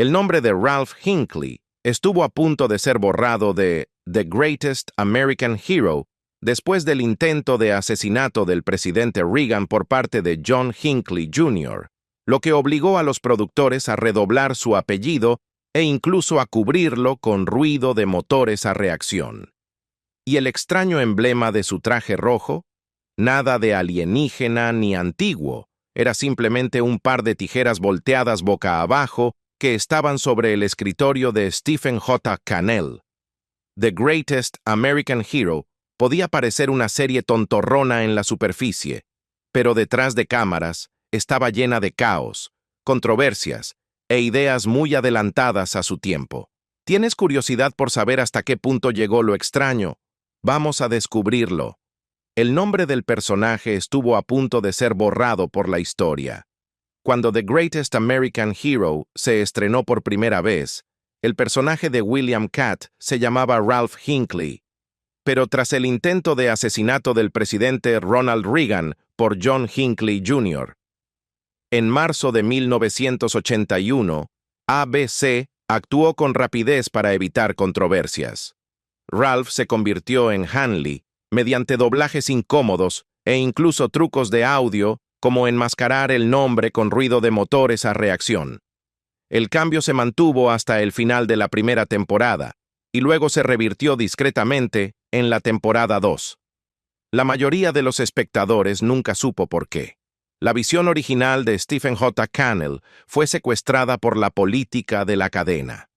El nombre de Ralph Hinckley estuvo a punto de ser borrado de The Greatest American Hero después del intento de asesinato del presidente Reagan por parte de John Hinckley Jr., lo que obligó a los productores a redoblar su apellido e incluso a cubrirlo con ruido de motores a reacción. ¿Y el extraño emblema de su traje rojo? Nada de alienígena ni antiguo, era simplemente un par de tijeras volteadas boca abajo que estaban sobre el escritorio de Stephen J. Cannell. The Greatest American Hero podía parecer una serie tontorrona en la superficie, pero detrás de cámaras estaba llena de caos, controversias e ideas muy adelantadas a su tiempo. ¿Tienes curiosidad por saber hasta qué punto llegó lo extraño? Vamos a descubrirlo. El nombre del personaje estuvo a punto de ser borrado por la historia. Cuando The Greatest American Hero se estrenó por primera vez, el personaje de William Katt se llamaba Ralph Hinckley. Pero tras el intento de asesinato del presidente Ronald Reagan por John Hinckley Jr., en marzo de 1981, ABC actuó con rapidez para evitar controversias. Ralph se convirtió en Hanley mediante doblajes incómodos e incluso trucos de audio como enmascarar el nombre con ruido de motores a reacción. El cambio se mantuvo hasta el final de la primera temporada y luego se revirtió discretamente en la temporada 2. La mayoría de los espectadores nunca supo por qué. La visión original de Stephen J. Cannell fue secuestrada por la política de la cadena.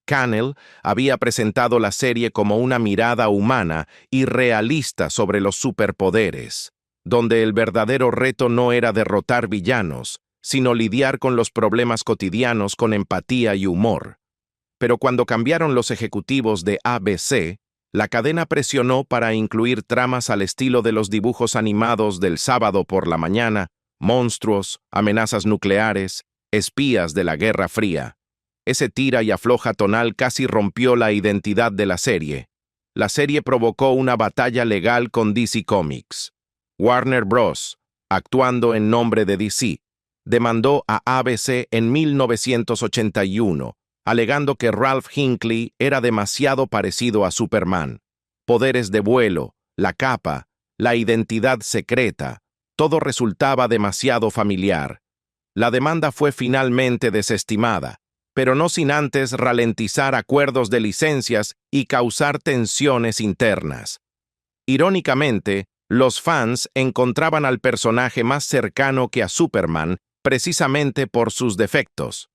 Cannell había presentado la serie como una mirada humana y realista sobre los superpoderes, donde el verdadero reto no era derrotar villanos, sino lidiar con los problemas cotidianos con empatía y humor. Pero cuando cambiaron los ejecutivos de ABC, la cadena presionó para incluir tramas al estilo de los dibujos animados del sábado por la mañana, monstruos, amenazas nucleares, espías de la Guerra Fría. Ese tira y afloja tonal casi rompió la identidad de la serie. La serie provocó una batalla legal con DC Comics. Warner Bros., actuando en nombre de DC, demandó a ABC en 1981, alegando que Ralph Hinckley era demasiado parecido a Superman. Poderes de vuelo, la capa, la identidad secreta, todo resultaba demasiado familiar. La demanda fue finalmente desestimada, pero no sin antes ralentizar acuerdos de licencias y causar tensiones internas. Irónicamente, los fans encontraban al personaje más cercano que a Superman precisamente por sus defectos.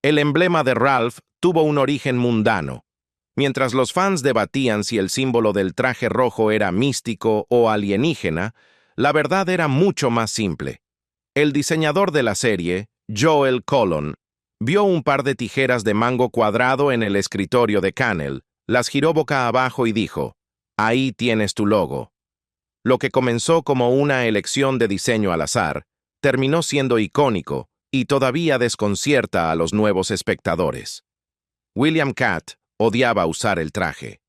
El emblema de Ralph tuvo un origen mundano. Mientras los fans debatían si el símbolo del traje rojo era místico o alienígena, la verdad era mucho más simple. El diseñador de la serie, Joel Cohen, vio un par de tijeras de mango cuadrado en el escritorio de Cannell, las giró boca abajo y dijo, «Ahí tienes tu logo». Lo que comenzó como una elección de diseño al azar, terminó siendo icónico y todavía desconcierta a los nuevos espectadores. William Katt odiaba usar el traje.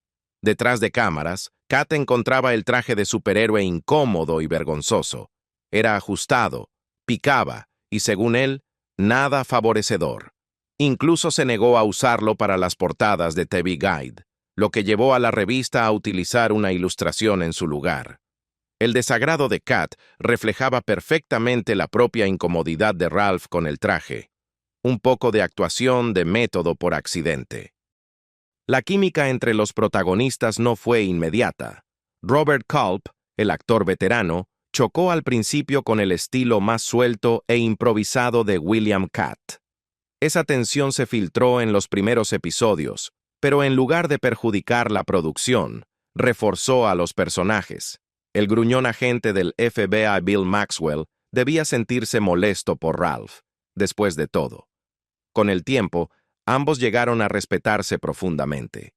Detrás de cámaras, Katt encontraba el traje de superhéroe incómodo y vergonzoso. Era ajustado, picaba y, según él, nada favorecedor. Incluso se negó a usarlo para las portadas de TV Guide, lo que llevó a la revista a utilizar una ilustración en su lugar. El desagrado de Katt reflejaba perfectamente la propia incomodidad de Ralph con el traje. Un poco de actuación de método por accidente. La química entre los protagonistas no fue inmediata. Robert Culp, el actor veterano, chocó al principio con el estilo más suelto e improvisado de William Katt. Esa tensión se filtró en los primeros episodios, pero en lugar de perjudicar la producción, reforzó a los personajes. El gruñón agente del FBI Bill Maxwell debía sentirse molesto por Ralph, después de todo. Con el tiempo, ambos llegaron a respetarse profundamente.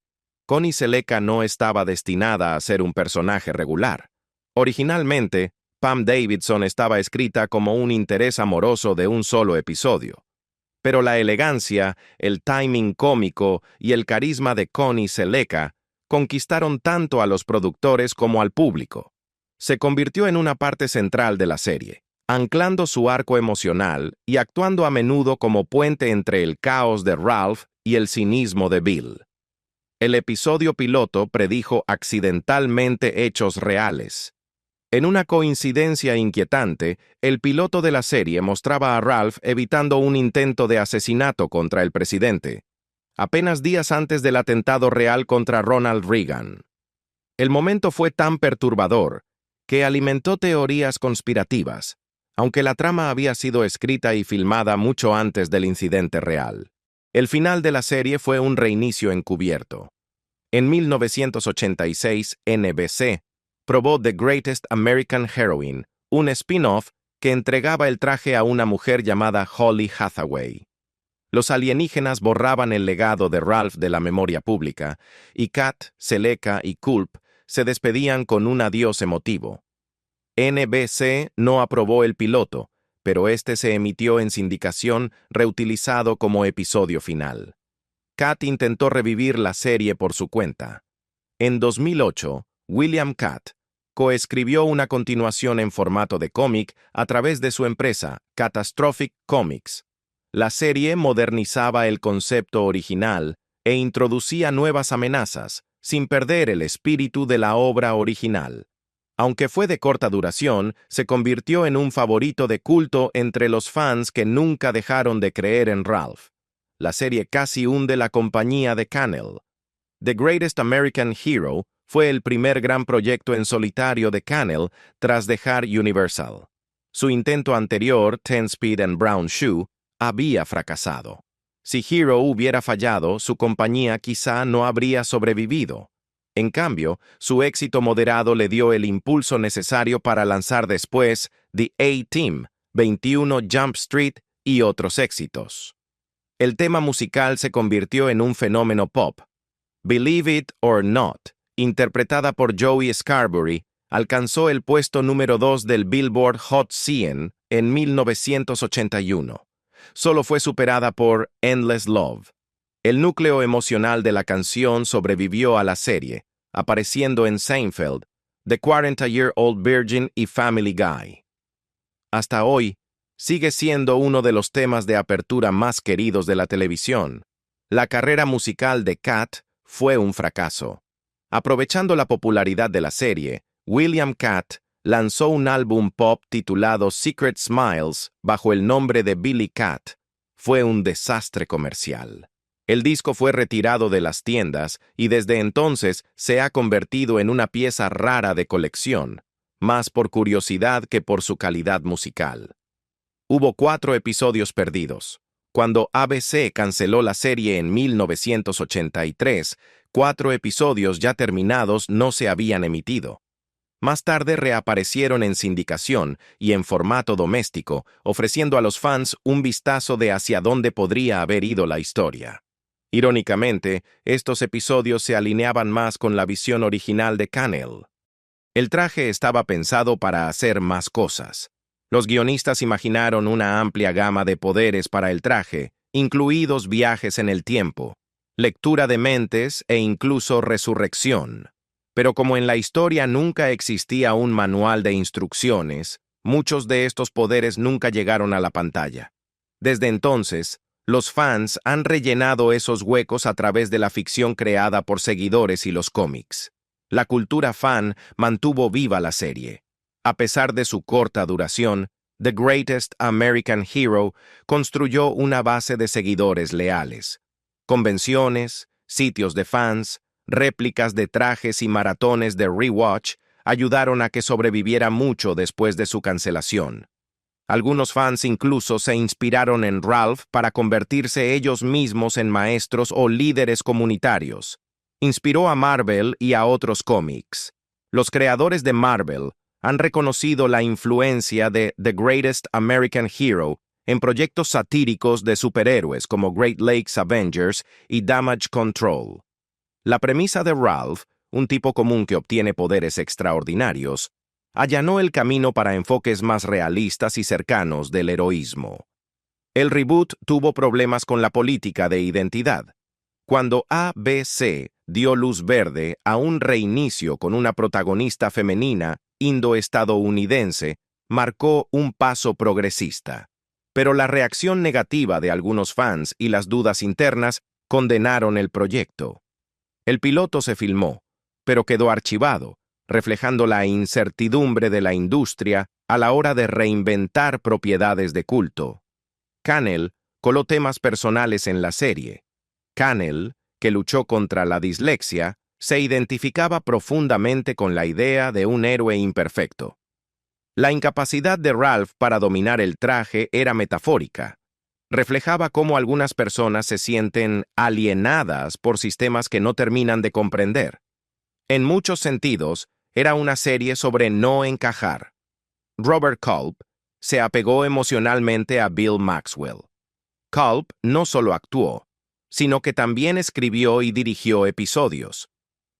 Connie Sellecca no estaba destinada a ser un personaje regular. Originalmente, Pam Davidson estaba escrita como un interés amoroso de un solo episodio. Pero la elegancia, el timing cómico y el carisma de Connie Sellecca conquistaron tanto a los productores como al público. Se convirtió en una parte central de la serie, anclando su arco emocional y actuando a menudo como puente entre el caos de Ralph y el cinismo de Bill. El episodio piloto predijo accidentalmente hechos reales. En una coincidencia inquietante, el piloto de la serie mostraba a Ralph evitando un intento de asesinato contra el presidente, apenas días antes del atentado real contra Ronald Reagan. El momento fue tan perturbador que alimentó teorías conspirativas, aunque la trama había sido escrita y filmada mucho antes del incidente real. El final de la serie fue un reinicio encubierto. En 1986, NBC probó The Greatest American Heroine, un spin-off que entregaba el traje a una mujer llamada Holly Hathaway. Los alienígenas borraban el legado de Ralph de la memoria pública, y Kat, Seleka y Culp se despedían con un adiós emotivo. NBC no aprobó el piloto, pero este se emitió en sindicación reutilizado como episodio final. Kat intentó revivir la serie por su cuenta. En 2008, William Katt coescribió una continuación en formato de cómic a través de su empresa, Catastrophic Comics. La serie modernizaba el concepto original e introducía nuevas amenazas, sin perder el espíritu de la obra original. Aunque fue de corta duración, se convirtió en un favorito de culto entre los fans que nunca dejaron de creer en Ralph. La serie casi hunde la compañía de Cannell. The Greatest American Hero fue el primer gran proyecto en solitario de Cannell tras dejar Universal. Su intento anterior, Ten Speed and Brown Shoe, había fracasado. Si Hero hubiera fallado, su compañía quizá no habría sobrevivido. En cambio, su éxito moderado le dio el impulso necesario para lanzar después The A-Team, 21 Jump Street y otros éxitos. El tema musical se convirtió en un fenómeno pop. Believe It or Not, interpretada por Joey Scarbury, alcanzó el puesto número 2 del Billboard Hot 100 en 1981. Solo fue superada por Endless Love. El núcleo emocional de la canción sobrevivió a la serie, apareciendo en Seinfeld, The 40-Year-Old Virgin y Family Guy. Hasta hoy, sigue siendo uno de los temas de apertura más queridos de la televisión. La carrera musical de Katt fue un fracaso. Aprovechando la popularidad de la serie, William Katt lanzó un álbum pop titulado Secret Smiles bajo el nombre de Billy Katt. Fue un desastre comercial. El disco fue retirado de las tiendas y desde entonces se ha convertido en una pieza rara de colección, más por curiosidad que por su calidad musical. Hubo 4 episodios perdidos. Cuando ABC canceló la serie en 1983, 4 episodios ya terminados no se habían emitido. Más tarde reaparecieron en sindicación y en formato doméstico, ofreciendo a los fans un vistazo de hacia dónde podría haber ido la historia. Irónicamente, estos episodios se alineaban más con la visión original de Cannell. El traje estaba pensado para hacer más cosas. Los guionistas imaginaron una amplia gama de poderes para el traje, incluidos viajes en el tiempo, lectura de mentes e incluso resurrección. Pero como en la historia nunca existía un manual de instrucciones, muchos de estos poderes nunca llegaron a la pantalla. Desde entonces, los fans han rellenado esos huecos a través de la ficción creada por seguidores y los cómics. La cultura fan mantuvo viva la serie. A pesar de su corta duración, The Greatest American Hero construyó una base de seguidores leales. Convenciones, sitios de fans, réplicas de trajes y maratones de rewatch ayudaron a que sobreviviera mucho después de su cancelación. Algunos fans incluso se inspiraron en Ralph para convertirse ellos mismos en maestros o líderes comunitarios. Inspiró a Marvel y a otros cómics. Los creadores de Marvel han reconocido la influencia de The Greatest American Hero en proyectos satíricos de superhéroes como Great Lakes Avengers y Damage Control. La premisa de Ralph, un tipo común que obtiene poderes extraordinarios, allanó el camino para enfoques más realistas y cercanos del heroísmo. El reboot tuvo problemas con la política de identidad. Cuando ABC dio luz verde a un reinicio con una protagonista femenina indo-estadounidense, marcó un paso progresista. Pero la reacción negativa de algunos fans y las dudas internas condenaron el proyecto. El piloto se filmó, pero quedó archivado, reflejando la incertidumbre de la industria a la hora de reinventar propiedades de culto. Cannell coló temas personales en la serie. Cannell, que luchó contra la dislexia, se identificaba profundamente con la idea de un héroe imperfecto. La incapacidad de Ralph para dominar el traje era metafórica. Reflejaba cómo algunas personas se sienten alienadas por sistemas que no terminan de comprender. En muchos sentidos, era una serie sobre no encajar. Robert Culp se apegó emocionalmente a Bill Maxwell. Culp no solo actuó, sino que también escribió y dirigió episodios.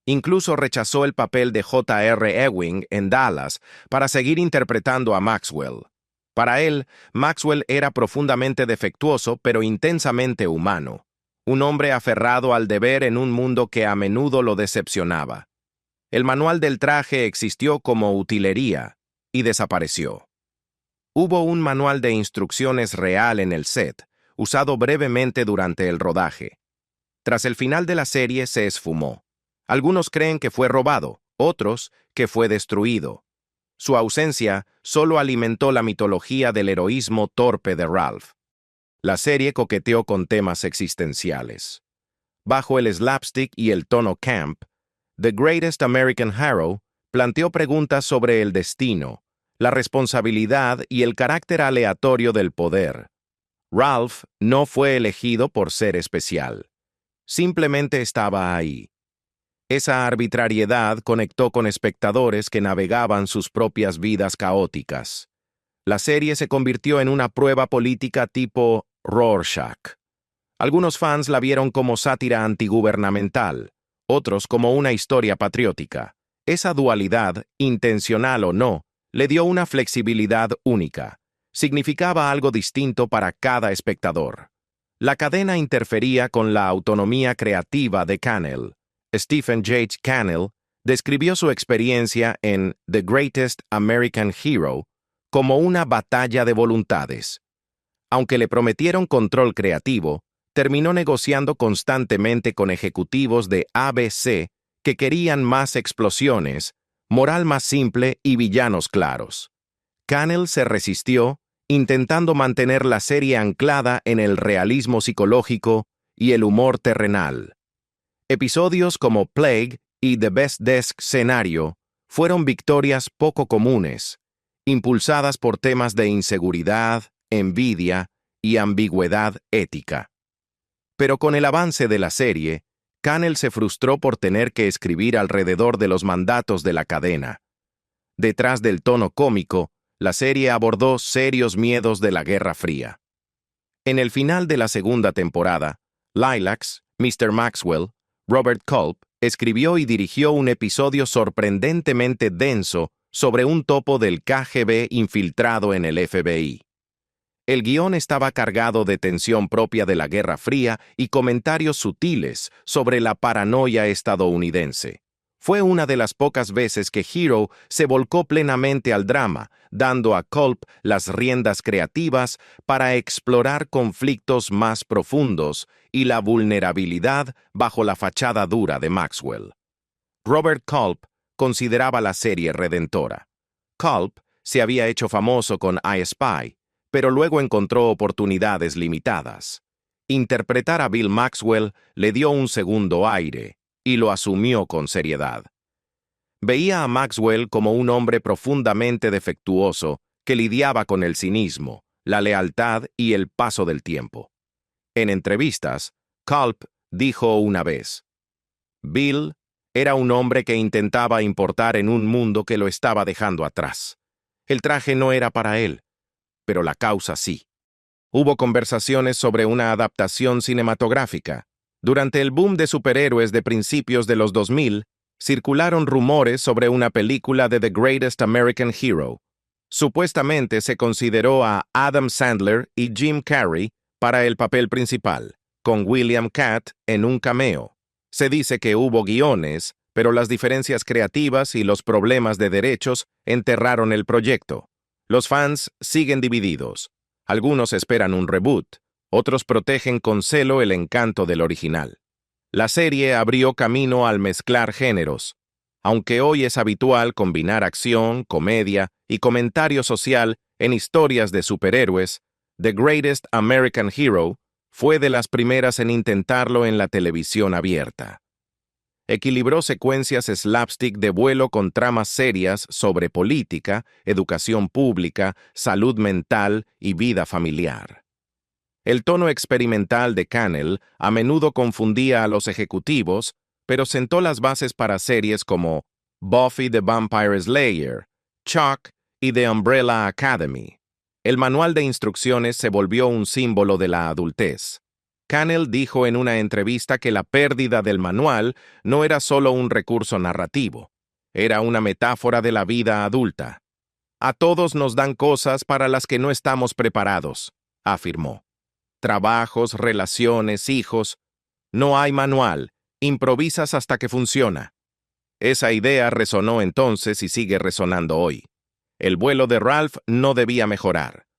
Incluso rechazó el papel de J.R. Ewing en Dallas para seguir interpretando a Maxwell. Para él, Maxwell era profundamente defectuoso pero intensamente humano, un hombre aferrado al deber en un mundo que a menudo lo decepcionaba. El manual del traje existió como utilería y desapareció. Hubo un manual de instrucciones real en el set, usado brevemente durante el rodaje. Tras el final de la serie se esfumó. Algunos creen que fue robado, otros que fue destruido. Su ausencia solo alimentó la mitología del heroísmo torpe de Ralph. La serie coqueteó con temas existenciales. Bajo el slapstick y el tono camp, The Greatest American Hero planteó preguntas sobre el destino, la responsabilidad y el carácter aleatorio del poder. Ralph no fue elegido por ser especial. Simplemente estaba ahí. Esa arbitrariedad conectó con espectadores que navegaban sus propias vidas caóticas. La serie se convirtió en una prueba política tipo Rorschach. Algunos fans la vieron como sátira antigubernamental, otros como una historia patriótica. Esa dualidad, intencional o no, le dio una flexibilidad única. Significaba algo distinto para cada espectador. La cadena interfería con la autonomía creativa de Cannell. Stephen J. Cannell describió su experiencia en The Greatest American Hero como una batalla de voluntades. Aunque le prometieron control creativo, terminó negociando constantemente con ejecutivos de ABC que querían más explosiones, moral más simple y villanos claros. Cannell se resistió, intentando mantener la serie anclada en el realismo psicológico y el humor terrenal. Episodios como Plague y The Best Desk Scenario fueron victorias poco comunes, impulsadas por temas de inseguridad, envidia y ambigüedad ética. Pero con el avance de la serie, Cannell se frustró por tener que escribir alrededor de los mandatos de la cadena. Detrás del tono cómico, la serie abordó serios miedos de la Guerra Fría. En el final de la segunda temporada, Lilacs, Mr. Maxwell, Robert Culp escribió y dirigió un episodio sorprendentemente denso sobre un topo del KGB infiltrado en el FBI. El guión estaba cargado de tensión propia de la Guerra Fría y comentarios sutiles sobre la paranoia estadounidense. Fue una de las pocas veces que Hero se volcó plenamente al drama, dando a Culp las riendas creativas para explorar conflictos más profundos y la vulnerabilidad bajo la fachada dura de Maxwell. Robert Culp consideraba la serie redentora. Culp se había hecho famoso con I Spy, pero luego encontró oportunidades limitadas. Interpretar a Bill Maxwell le dio un segundo aire, y lo asumió con seriedad. Veía a Maxwell como un hombre profundamente defectuoso que lidiaba con el cinismo, la lealtad y el paso del tiempo. En entrevistas, Culp dijo una vez: Bill era un hombre que intentaba importar en un mundo que lo estaba dejando atrás. El traje no era para él, pero la causa sí. Hubo conversaciones sobre una adaptación cinematográfica. Durante el boom de superhéroes de principios de los 2000, circularon rumores sobre una película de The Greatest American Hero. Supuestamente se consideró a Adam Sandler y Jim Carrey para el papel principal, con William Katt en un cameo. Se dice que hubo guiones, pero las diferencias creativas y los problemas de derechos enterraron el proyecto. Los fans siguen divididos. Algunos esperan un reboot, otros protegen con celo el encanto del original. La serie abrió camino al mezclar géneros. Aunque hoy es habitual combinar acción, comedia y comentario social en historias de superhéroes, The Greatest American Hero fue de las primeras en intentarlo en la televisión abierta. Equilibró secuencias slapstick de vuelo con tramas serias sobre política, educación pública, salud mental y vida familiar. El tono experimental de Cannell a menudo confundía a los ejecutivos, pero sentó las bases para series como Buffy the Vampire Slayer, Chuck y The Umbrella Academy. El manual de instrucciones se volvió un símbolo de la adultez. Cannell dijo en una entrevista que la pérdida del manual no era solo un recurso narrativo, era una metáfora de la vida adulta. A todos nos dan cosas para las que no estamos preparados, afirmó. Trabajos, relaciones, hijos. No hay manual, improvisas hasta que funciona. Esa idea resonó entonces y sigue resonando hoy. El vuelo de Ralph no debía mejorar.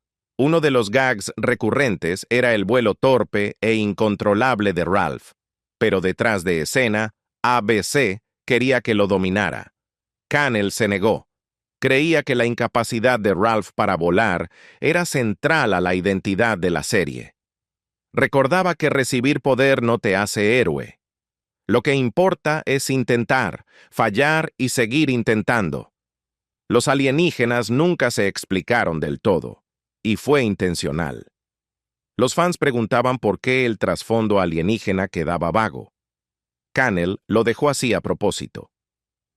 Uno de los gags recurrentes era el vuelo torpe e incontrolable de Ralph, pero detrás de escena, ABC quería que lo dominara. Cannell se negó. Creía que la incapacidad de Ralph para volar era central a la identidad de la serie. Recordaba que recibir poder no te hace héroe. Lo que importa es intentar, fallar y seguir intentando. Los alienígenas nunca se explicaron del todo. Y fue intencional. Los fans preguntaban por qué el trasfondo alienígena quedaba vago. Cannell lo dejó así a propósito.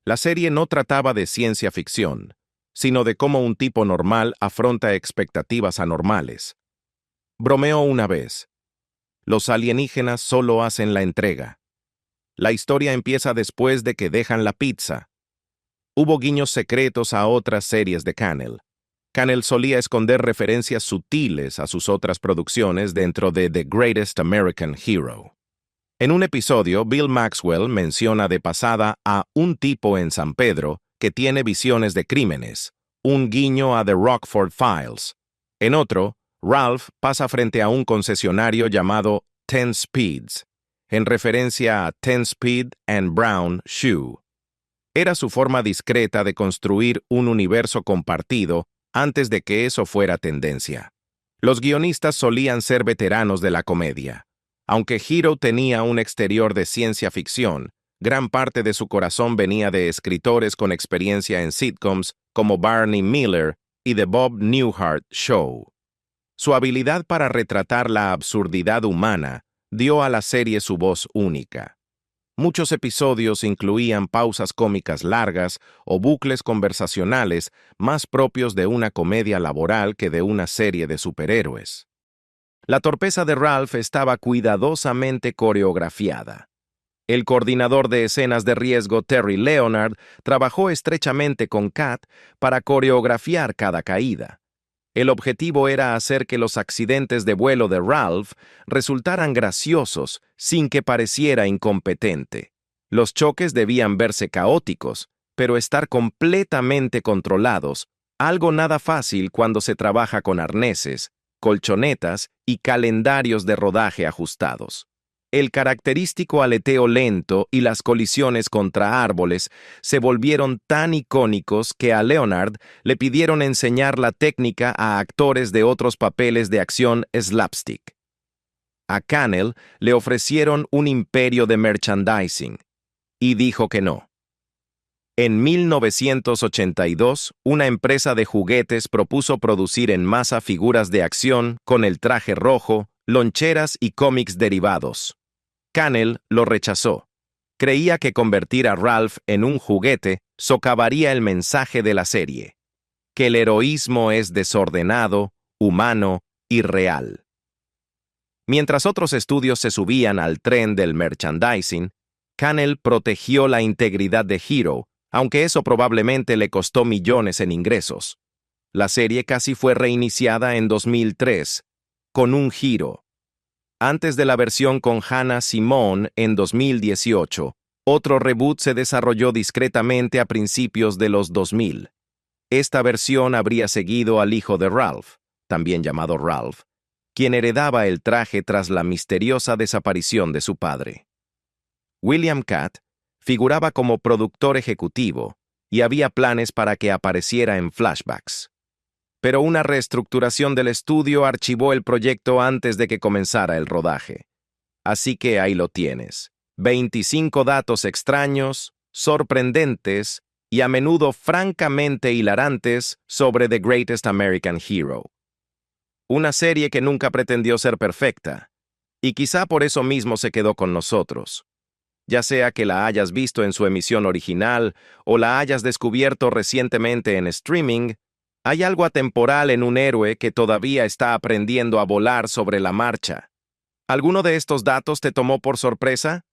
La serie no trataba de ciencia ficción, sino de cómo un tipo normal afronta expectativas anormales. Bromeó una vez. Los alienígenas solo hacen la entrega. La historia empieza después de que dejan la pizza. Hubo guiños secretos a otras series de Cannell. Cannell solía esconder referencias sutiles a sus otras producciones dentro de The Greatest American Hero. En un episodio, Bill Maxwell menciona de pasada a un tipo en San Pedro que tiene visiones de crímenes, un guiño a The Rockford Files. En otro, Ralph pasa frente a un concesionario llamado Ten Speeds, en referencia a Ten Speed and Brown Shoe. Era su forma discreta de construir un universo compartido antes de que eso fuera tendencia. Los guionistas solían ser veteranos de la comedia. Aunque Hero tenía un exterior de ciencia ficción, gran parte de su corazón venía de escritores con experiencia en sitcoms como Barney Miller y The Bob Newhart Show. Su habilidad para retratar la absurdidad humana dio a la serie su voz única. Muchos episodios incluían pausas cómicas largas o bucles conversacionales más propios de una comedia laboral que de una serie de superhéroes. La torpeza de Ralph estaba cuidadosamente coreografiada. El coordinador de escenas de riesgo, Terry Leonard, trabajó estrechamente con Kat para coreografiar cada caída. El objetivo era hacer que los accidentes de vuelo de Ralph resultaran graciosos sin que pareciera incompetente. Los choques debían verse caóticos, pero estar completamente controlados, algo nada fácil cuando se trabaja con arneses, colchonetas y calendarios de rodaje ajustados. El característico aleteo lento y las colisiones contra árboles se volvieron tan icónicos que a Leonard le pidieron enseñar la técnica a actores de otros papeles de acción slapstick. A Cannell le ofrecieron un imperio de merchandising, y dijo que no. En 1982, una empresa de juguetes propuso producir en masa figuras de acción con el traje rojo, loncheras y cómics derivados. Cannell lo rechazó. Creía que convertir a Ralph en un juguete socavaría el mensaje de la serie, que el heroísmo es desordenado, humano y real. Mientras otros estudios se subían al tren del merchandising, Cannell protegió la integridad de Hero, aunque eso probablemente le costó millones en ingresos. La serie casi fue reiniciada en 2003, con un giro. Antes de la versión con Hannah Simone en 2018, otro reboot se desarrolló discretamente a principios de los 2000. Esta versión habría seguido al hijo de Ralph, también llamado Ralph, quien heredaba el traje tras la misteriosa desaparición de su padre. William Katt figuraba como productor ejecutivo y había planes para que apareciera en flashbacks. Pero una reestructuración del estudio archivó el proyecto antes de que comenzara el rodaje. Así que ahí lo tienes. 25 datos extraños, sorprendentes y a menudo francamente hilarantes sobre The Greatest American Hero. Una serie que nunca pretendió ser perfecta, y quizá por eso mismo se quedó con nosotros. Ya sea que la hayas visto en su emisión original o la hayas descubierto recientemente en streaming, hay algo atemporal en un héroe que todavía está aprendiendo a volar sobre la marcha. ¿Alguno de estos datos te tomó por sorpresa?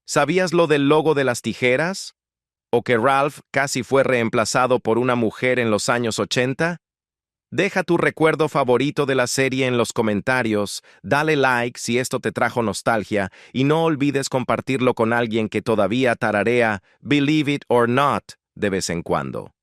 ¿Sabías lo del logo de las tijeras? ¿O que Ralph casi fue reemplazado por una mujer en los años 80? Deja tu recuerdo favorito de la serie en los comentarios, dale like si esto te trajo nostalgia y no olvides compartirlo con alguien que todavía tararea Believe It or Not de vez en cuando.